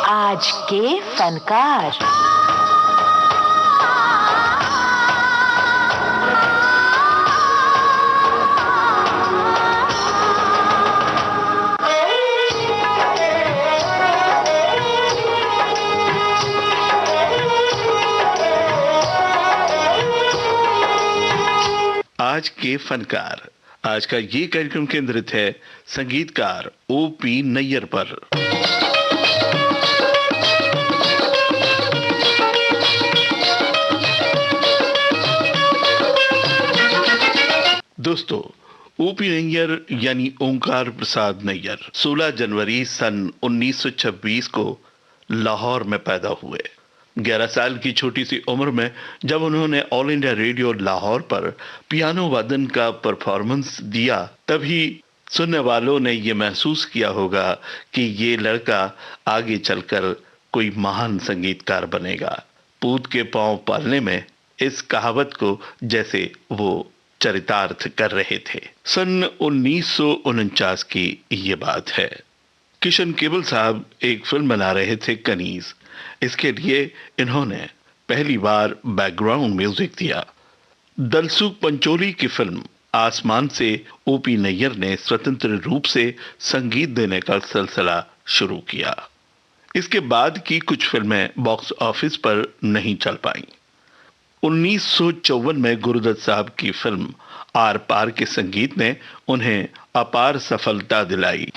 आज के फनकार। आज के फनकार। आज का ये कार्यक्रम केंद्रित है संगीतकार ओपी नैयर पर। दोस्तों, ओपी नैयर यानी ओंकार प्रसाद नैयर 16 जनवरी सन 1926 को लाहौर में पैदा हुए। 11 साल की छोटी सी उम्र में जब उन्होंने ऑल इंडिया रेडियो लाहौर पर पियानो वादन का परफॉर्मेंस दिया, तभी सुनने वालों ने ये महसूस किया होगा कि ये लड़का आगे चलकर कोई महान संगीतकार बनेगा। पूत के पांव पालने में इस कहावत को जैसे वो चरितार्थ कर रहे थे। सन 1949 की ये बात है। किशन केवल साहब एक फिल्म बना रहे थे, कनीज। इसके लिए इन्होंने पहली बार बैकग्राउंड म्यूजिक दिया। दलसुख पंचोली की फिल्म आसमान से ओपी नैयर ने स्वतंत्र रूप से संगीत देने का सिलसिला शुरू किया। इसके बाद की कुछ फिल्में बॉक्स ऑफिस पर नहीं चल पाईं। 1954 में गुरुदत्त साहब की फिल्म आर पार के संगीत ने उन्हें अपार सफलता दिलाई।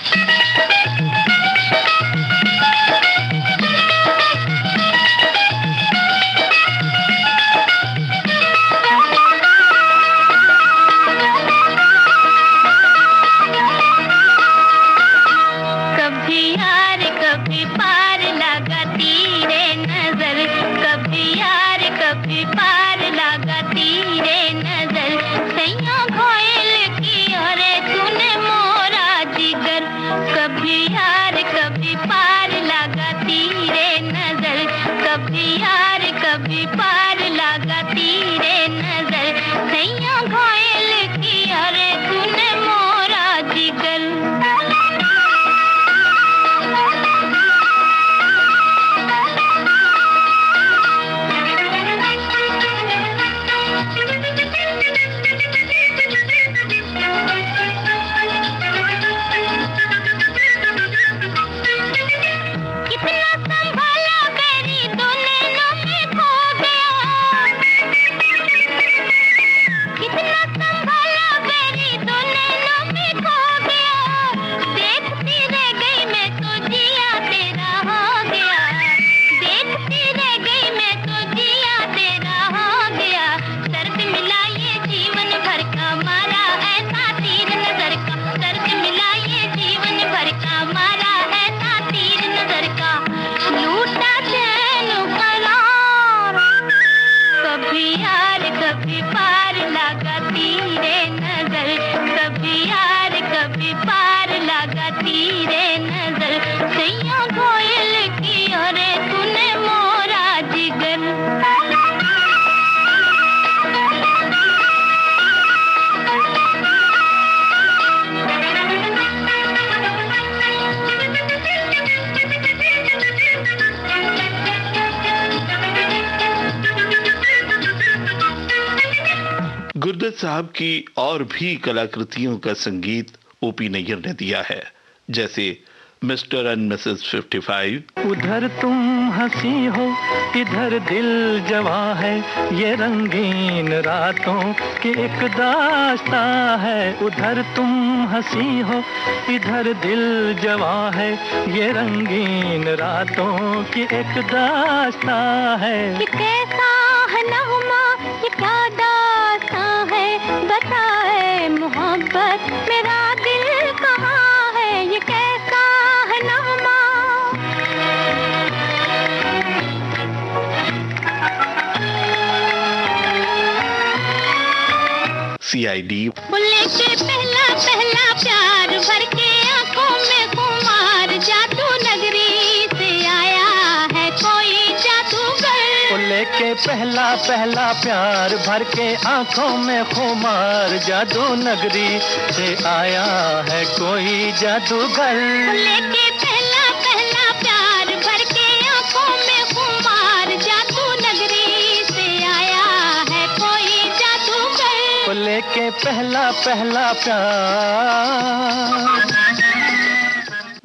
गुरुदत्त साहब की और भी कलाकृतियों का संगीत ओपी नैयर ने दिया है, जैसे मिस्टर एंड मिसेस 55। उधर तुम हंसी हो, इधर दिल जवां है, ये रंगीन रातों की एक दास्तां है। उधर तुम हंसी हो, इधर दिल जवां है, ये रंगीन रातों की एक दास्तां है। ये कैसा है नगमा, ये क्या दास्तां है, बताए मोहब्बत मेरा दिल कहाँ है। ये कैसा है नगमा। CID बोले के पहला पहला प्यार भर के आंखों में खुमार, जादू नगरी से आया है कोई जादूगर। बोले के पहला पहला प्यार भर के आंखों में खुमार, जादू नगरी से आया है कोई जादूगर। बोले के पहला पहला प्यार भर के पहला पहला प्यार।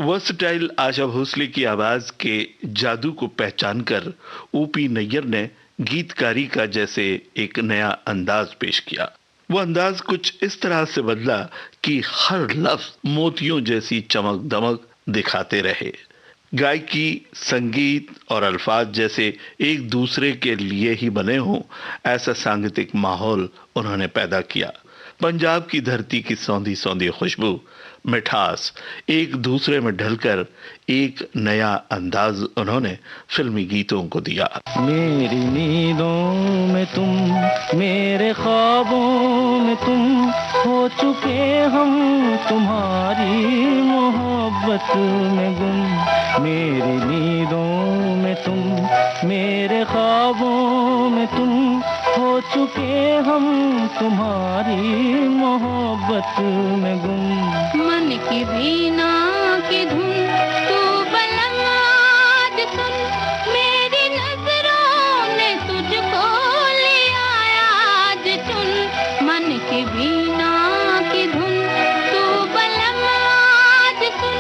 वर्सटाइल आशा भोसले की आवाज के जादू को पहचान कर ओपी नैयर ने गीतकारी का जैसे एक नया अंदाज पेश किया। वो अंदाज कुछ इस तरह से बदला कि हर लफ्ज मोतियों जैसी चमक दमक दिखाते रहे। गायकी, संगीत और अल्फाज जैसे एक दूसरे के लिए ही बने हों, ऐसा सांगीतिक माहौल उन्होंने पैदा किया। पंजाब की धरती की सौंधी सौंधी खुशबू, मिठास एक दूसरे में ढलकर एक नया अंदाज उन्होंने फिल्मी गीतों को दिया। मेरी नींदों में तुम, मेरे ख्वाबों में तुम, हो चुके हम तुम्हारी मोहब्बत में गुम। मेरी नींदों में तुम, मेरे ख्वाबों में तुम, हो चुके हम तुम्हारी मोहब्बत में गुम। मन की वीणा की धुन तू बलम आज सुन, मेरी नजरों ने तुझको लिया आज चुन। मन की वीणा की धुन तू बलम आज सुन,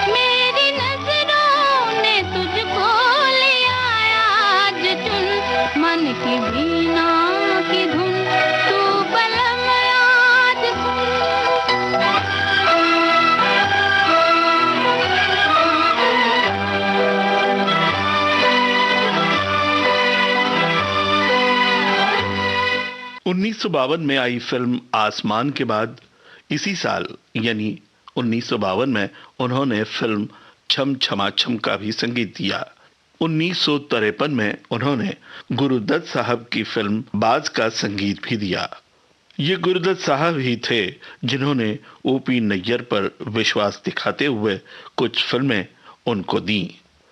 मेरी नजरों ने तुझको लिया आज चुन। मन की वीणा की धुन तू बलम आज सुन। 1952 में आई फिल्म आसमान के बाद इसी साल यानी 1952 में उन्होंने फिल्म छम छमा छम का भी संगीत दिया। 1953 में उन्होंने गुरुदत्त साहब की फिल्म बाज का संगीत भी दिया। ये गुरुदत्त साहब ही थे जिन्होंने ओपी नैयर पर विश्वास दिखाते हुए कुछ फिल्में उनको दी।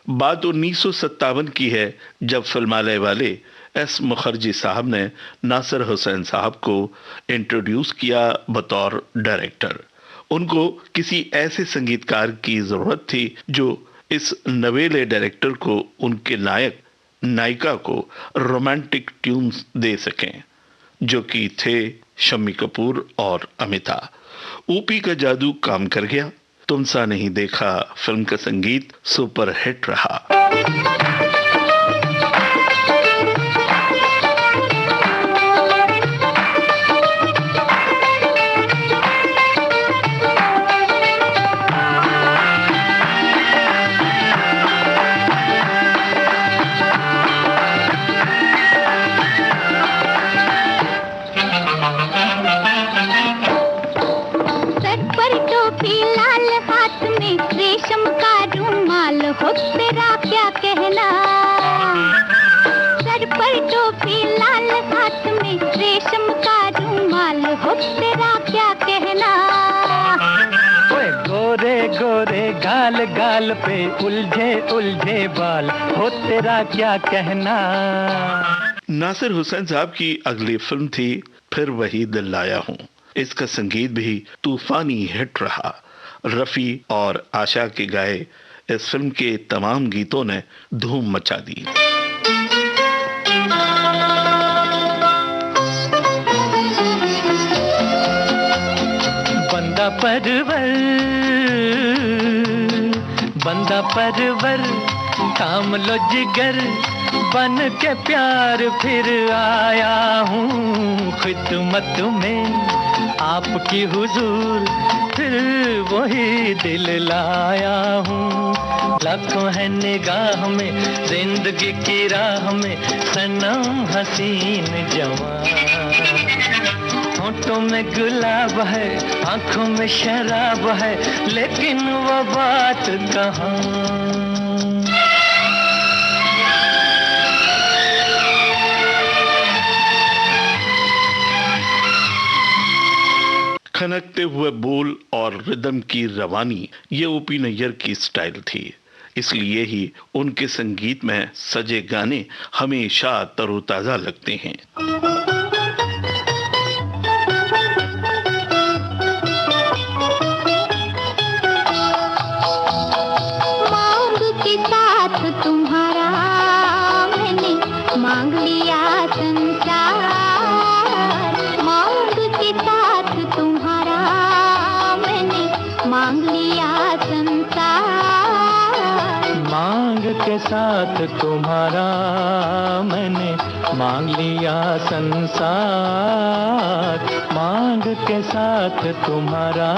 बात 1957 की है जब फिल्मालय वाले एस मुखर्जी साहब ने नासिर हुसैन साहब को इंट्रोड्यूस किया बतौर डायरेक्टर। उनको किसी ऐसे संगीतकार की जरूरत थी जो इस नवेले डायरेक्टर को उनके नायक नायिका को रोमांटिक ट्यून्स दे सकें, जो कि थे शम्मी कपूर और अमिता। ओपी का जादू काम कर गया। तुम सा नहीं देखा फिल्म का संगीत सुपर हिट रहा। हो तेरा क्या कहना, सर पर टोपी लाल हाथ में रेशम का रुमाल, हो तेरा क्या कहना। ओए गोरे गोरे गाल गाल पे उलझे उलझे बाल, हो तेरा क्या कहना। नासिर हुसैन साहब की अगली फिल्म थी फिर वही दिल लाया हूँ। इसका संगीत भी तूफानी हिट रहा। रफी और आशा के गाए इस फिल्म के तमाम गीतों ने धूम मचा दी। बंदा परवर थाम लो जिगर, बन के प्यार फिर आया हूँ खिदमत में आपकी हुजूर, फिर वही दिल लाया हूँ। लाखों है निगाह में जिंदगी की राह में सनम हसीन जवान, होठों में गुलाब है आंखों में शराब है, लेकिन वो बात कहाँ। खनकते हुए बोल और रिदम की रवानी ये ओपी नैयर की स्टाइल थी। इसलिए ही उनके संगीत में सजे गाने हमेशा तरोताजा लगते हैं। मांग के साथ तुम्हारा मैंने मांग लिया संसार, मांग के साथ मांग के साथ तुम्हारा मैंने मांग लिया संसार, मांग के साथ तुम्हारा।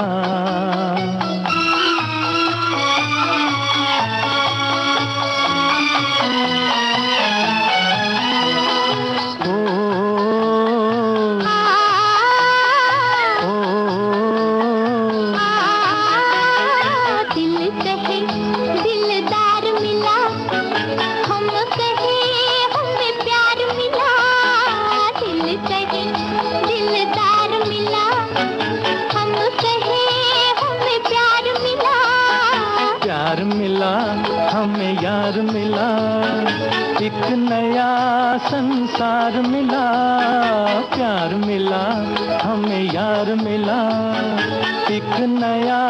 हमें यार मिला, एक नया संसार मिला, प्यार मिला, हमें यार मिला, एक नया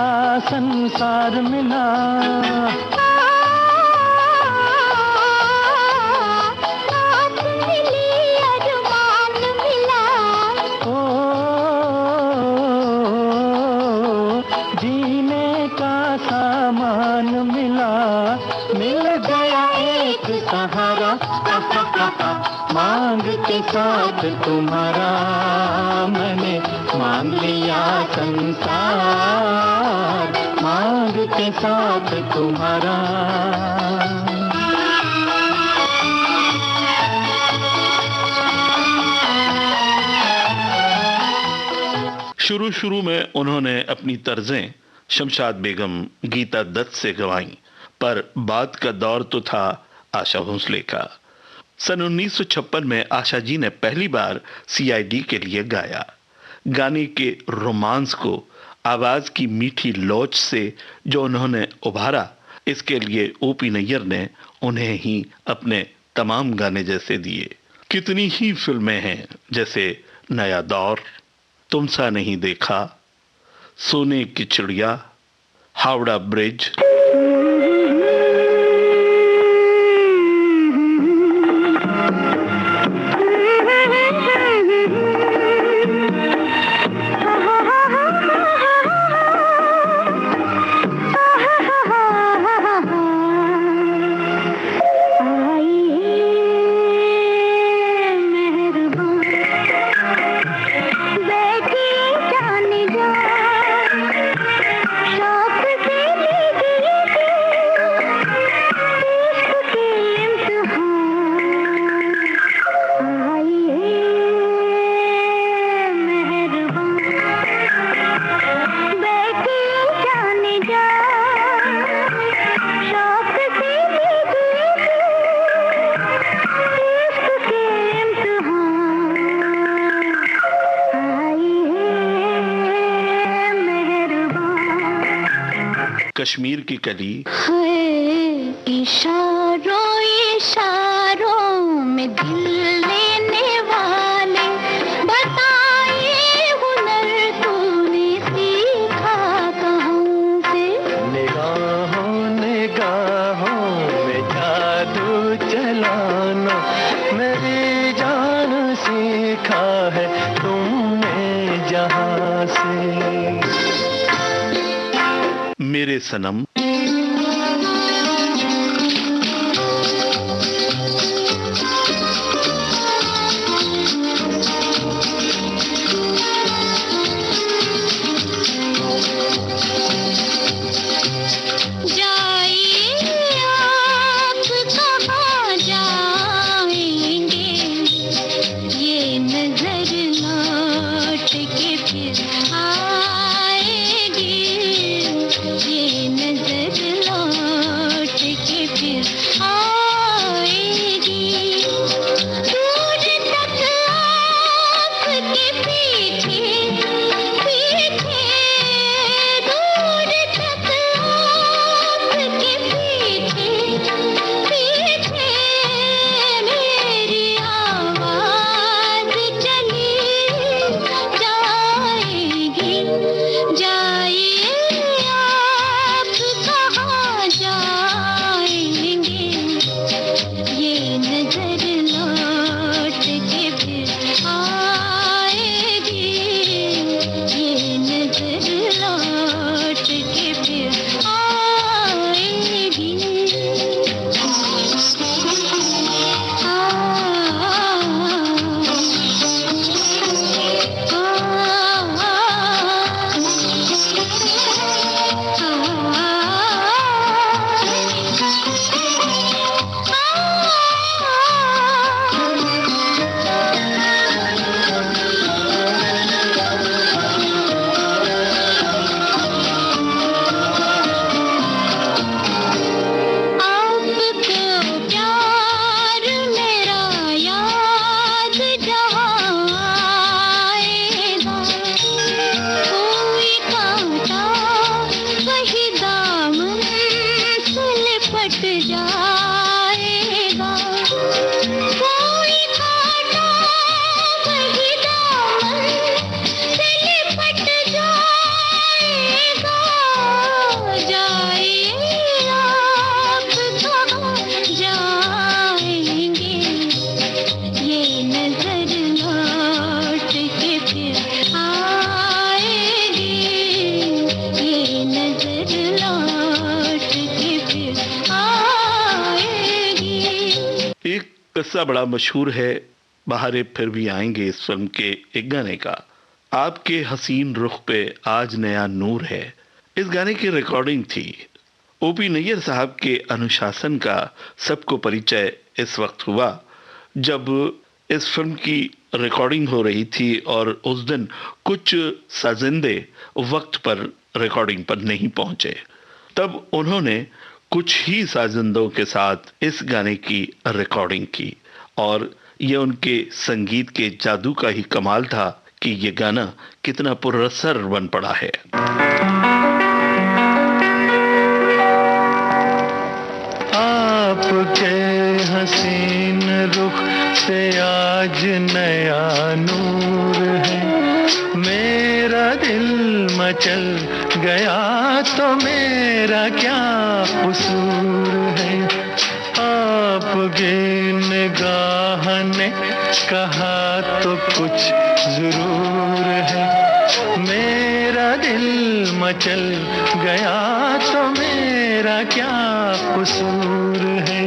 संसार मिला। जीने का सामान मिला, मिल गया एक सहारा, मांग के साथ तुम्हारा मैंने मांग लिया संसार, मांग के साथ तुम्हारा। शुरू में उन्होंने अपनी तर्जें शमशाद बेगम, गीता दत्त से गवाईं, पर बाद का दौर तो था आशा भोसले का। सन 1956 में आशा जी ने पहली बार CID के लिए गाया। गाने के रोमांस को आवाज की मीठी लोच से जो उन्होंने उभारा, इसके लिए OP नैयर ने उन्हें ही अपने तमाम गाने जैसे दिए। कितनी ही फिल्में हैं, जैसे नया दौर, तुम सा नहीं देखा, सोने की चिड़िया, हावड़ा ब्रिज। कश्मीर की कली, इशारों इशारों में दिल लेने वाले, बताए हुनर तूने सीखा कहाँ से। निगाहों निगाहों में जादू चलाना मेरी जान सीखा है तुमने जहाँ से। मेरे सनम, ये नजर एक किस्सा बड़ा मशहूर है, बहारे फिर भी आएंगे, इस फिल्म के एक गाने का। आपके हसीन रुख पे आज नया नूर है, इस गाने की रिकॉर्डिंग थी। ओपी नैयर साहब के अनुशासन का सबको परिचय इस वक्त हुआ जब इस फिल्म की रिकॉर्डिंग हो रही थी और उस दिन कुछ साजिंदे वक्त पर रिकॉर्डिंग पर नहीं पहुंचे। तब उन्होंने कुछ ही साजिंदों के साथ इस गाने की रिकॉर्डिंग की और ये उनके संगीत के जादू का ही कमाल था कि ये गाना कितना पुरअसर बन पड़ा है। आपके हसीन रुख से आज नया नूर है, मेरा दिल मचल गया तो मेरा क्या कसूर है। आपकी निगाह ने कहा तो कुछ जरूर है, मेरा दिल मचल गया तो मेरा क्या कसूर है।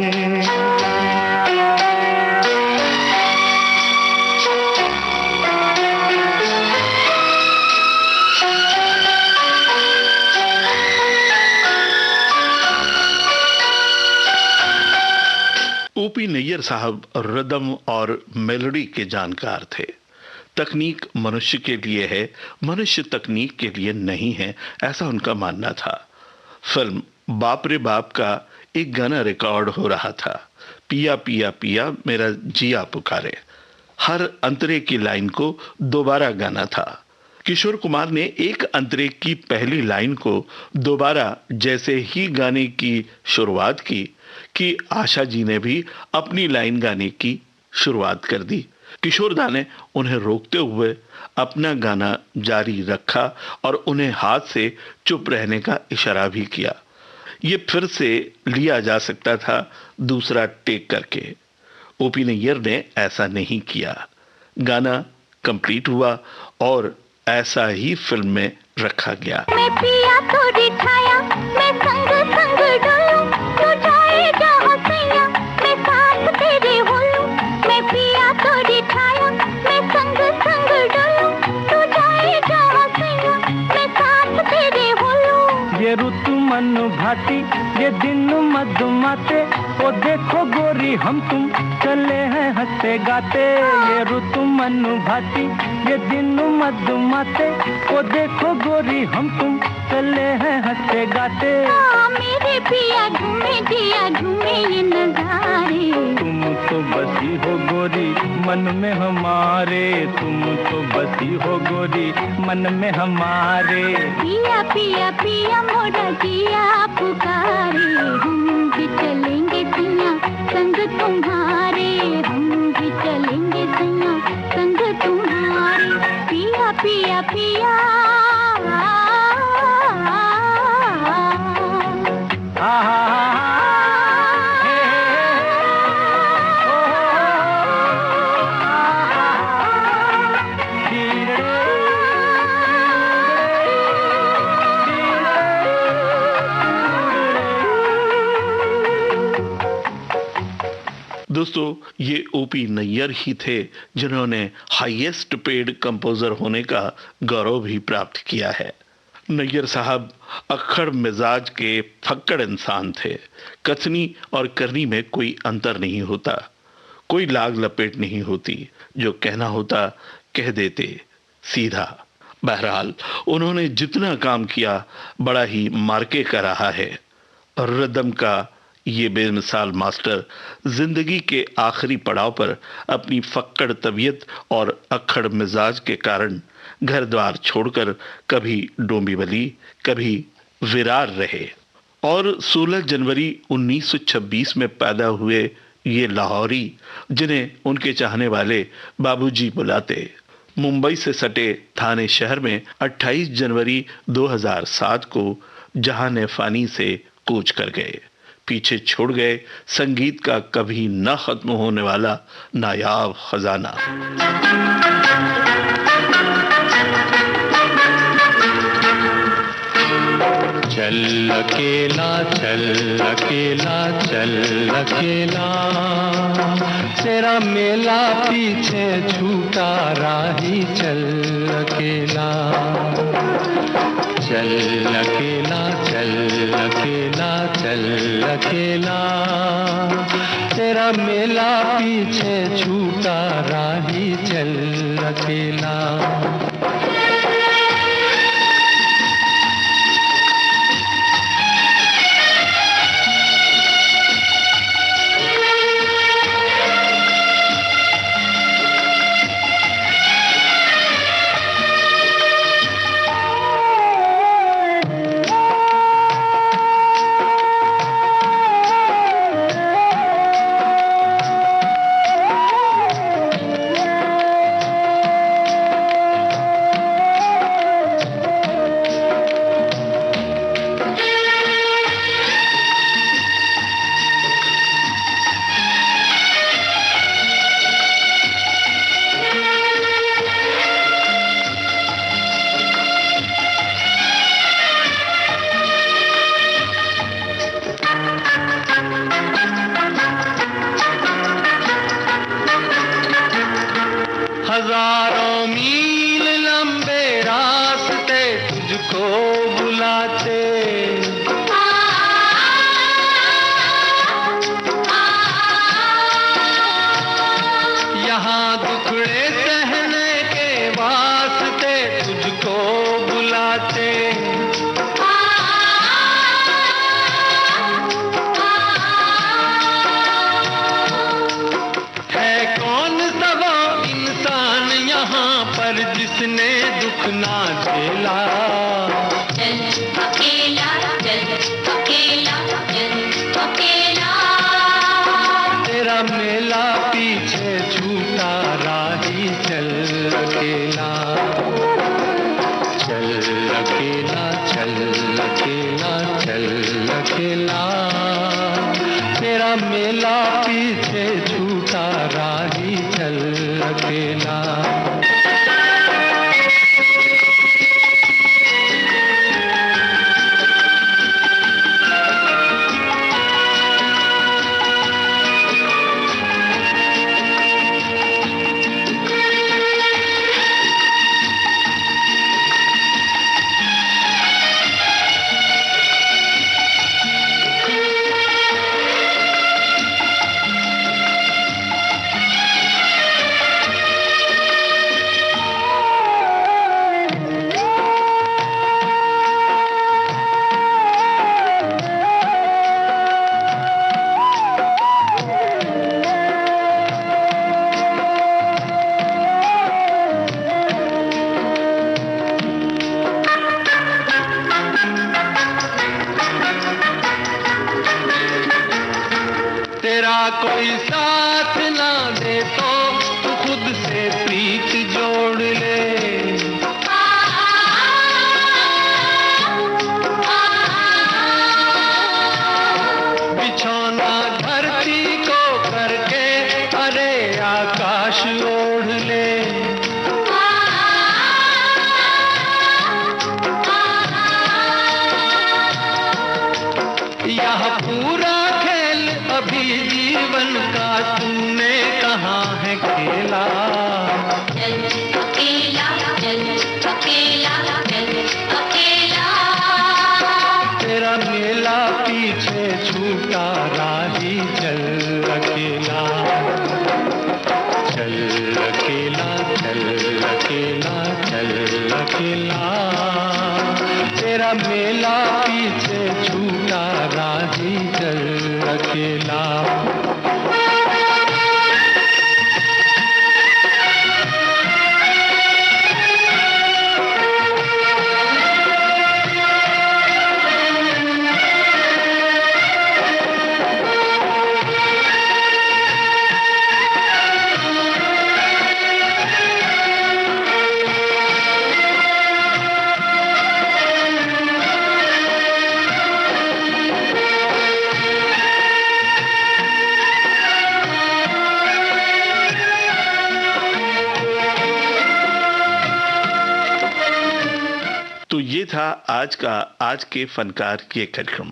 ओपी नैयर साहब रिदम और मेलोडी के जानकार थे। तकनीक मनुष्य के लिए है, मनुष्य तकनीक के लिए नहीं है, ऐसा उनका मानना था। फिल्म बाप रे बाप का एक गाना रिकॉर्ड हो रहा था, पिया पिया पिया मेरा जिया पुकारे। हर अंतरे की लाइन को दोबारा गाना था। किशोर कुमार ने एक अंतरे की पहली लाइन को दोबारा जैसे ही गाने की शुरुआत की कि आशा जी ने भी अपनी लाइन गाने की शुरुआत कर दी। किशोरदा ने उन्हें रोकते हुए अपना गाना जारी रखा और उन्हें हाथ से चुप रहने का इशारा भी किया। ये फिर से लिया जा सकता था दूसरा टेक करके। ओपी नैयर ने ऐसा नहीं किया। गाना कंप्लीट हुआ और ऐसा ही फिल्म में रखा गया। मैं पिया तो दिखाया, मैं संग संग डोलूं, तू जाए जहाँ सैया, मैं साथ तेरे होलूं। मैं पिया तो दिखाया, मैं संग संग डोलूं, तू जाए जहाँ सैया, मैं साथ तेरे होलूं। ये ऋतु मन भाती, ये दिन मधुमाते, ओ देखो गोरी हम तुम चले हैं हंसते गाते। ये ऋतु मन भाती, ये दिन मधुमाते, ओ देखो गोरी हम तुम चले हैं हंसते गाते। मेरे पिया झूमे दिया झूमे ये नजारे। तुम तो बसी हो गोरी मन में हमारे, तुम तो बसी हो गोरी मन में हमारे। पिया पिया पिया मोरा जिया पुकारे, हम भी चलेंगे सैया संग तुम्हारे, हम भी चलेंगे सैया संग तुम्हारे। पिया पिया पिया दोस्तों, ये ओपी नैयर ही थे जिन्होंने हाईएस्ट पेड कंपोजर होने का गौरव भी प्राप्त किया है। नैयर साहब अक्खड़ मिजाज के फक्कड़ इंसान थे। कथनी और करनी में कोई अंतर नहीं होता, कोई लाग लपेट नहीं होती, जो कहना होता कह देते सीधा। बहरहाल उन्होंने जितना काम किया बड़ा ही मार्के का रहा है। रिदम का ये बेमिसाल मास्टर जिंदगी के आखिरी पड़ाव पर अपनी फक्कड़ तबीयत और अक्खड़ मिजाज के कारण घर द्वार छोड़कर कभी डोंबिवली कभी विरार रहे और 16 जनवरी 1926 में पैदा हुए ये लाहौरी, जिन्हें उनके चाहने वाले बाबूजी बुलाते, मुंबई से सटे थाने शहर में 28 जनवरी 2007 को जहां फानी से कूच कर गए। पीछे छोड़ गए संगीत का कभी न खत्म होने वाला नायाब खजाना। चल अकेला चल अकेला चल अकेला, तेरा मेला पीछे छूटा राही चल अकेला। चल अकेला चल अकेला चल अकेला, तेरा मेला पीछे छूटा राही चल अकेला। हजारों मील लंबे रास्ते तुझको बुलाते, यहाँ दुखड़े सहने के वास्ते तुझको बुलाते। है कौन सा वो इंसान यहाँ पर जिसने दुख ना झेला। चल अकेला चल अकेला चल अकेला, तेरा मेला पीछे छूटा राही चल अकेला। चल अकेला चल अकेला चल अकेला, तेरा मेला पीछे छूटा राही चल अकेला। तेरा कोई साथ ना दे तो तू खुद से प्रीत जोड़ ले। बिछौना धरती को करके अरे आकाश ओढ़ ले। यह पूरा खेल अभी जीवन का तूने कहाँ है खेला। चल अकेला चल अकेला चल अकेला, तेरा मेला पीछे छूटा राही चल अकेला। चल अकेला चल अकेला चल अकेला, तेरा मेला पीछे छूटा राही चल अकेला। था आज के फनकार ये कार्यक्रम।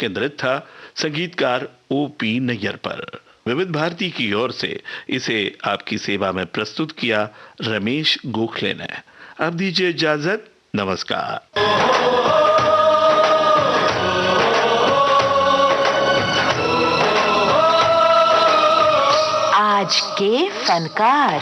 केंद्रित था संगीतकार O.P. नैयर पर। विविध भारती की ओर से इसे आपकी सेवा में प्रस्तुत किया रमेश गोखले ने। अब दीजिए इजाजत, नमस्कार। आज के फनकार।